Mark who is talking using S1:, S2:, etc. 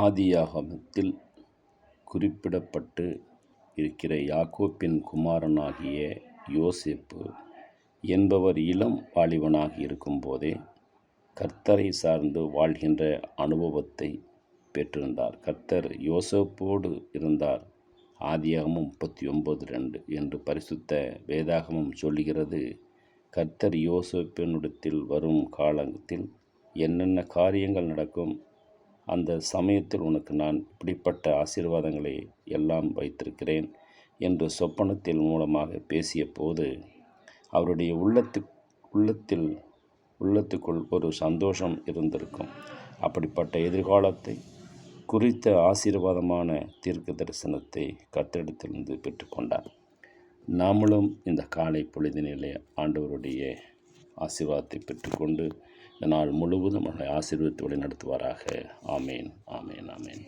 S1: ஆதியாகமத்தில் குறிப்பிடப்பட்டு இருக்கிற யாக்கோபின் குமாரனாகிய யோசேப்பு என்பவர் இளம் வாலிபனாக இருக்கும்போதே கர்த்தரை சார்ந்து வாழ்கின்ற அனுபவத்தை பெற்றிருந்தார். கர்த்தர் யோசேப்போடு இருந்தார். ஆதியாகமம் 39:2 என்று பரிசுத்த வேதாகமம் சொல்லுகிறது. கர்த்தர் யோசேப்பினிடத்தில் வரும் காலத்தில் என்னென்ன காரியங்கள் நடக்கும், அந்த சமயத்தில் உனக்கு நான் இப்படிப்பட்ட ஆசீர்வாதங்களை எல்லாம் வைத்திருக்கிறேன் என்று சொப்பனத்தில் மூலமாக பேசிய போது அவருடைய உள்ளத்துக்குள் ஒரு சந்தோஷம் இருந்திருக்கும். அப்படிப்பட்ட எதிர்காலத்தை குறித்த ஆசீர்வாதமான தீர்க்க தரிசனத்தை கர்த்தரிடத்திலிருந்து பெற்றுக்கொண்டார். நாமளும் இந்த காலை பொழுதினிலே ஆண்டவருடைய ஆசீர்வாதத்தை பெற்றுக்கொண்டு இந்த நாள் முழுவதும் ஆசீர்வாதத்தை வழி நடத்துவாராக. ஆமேன், ஆமேன், ஆமேன்.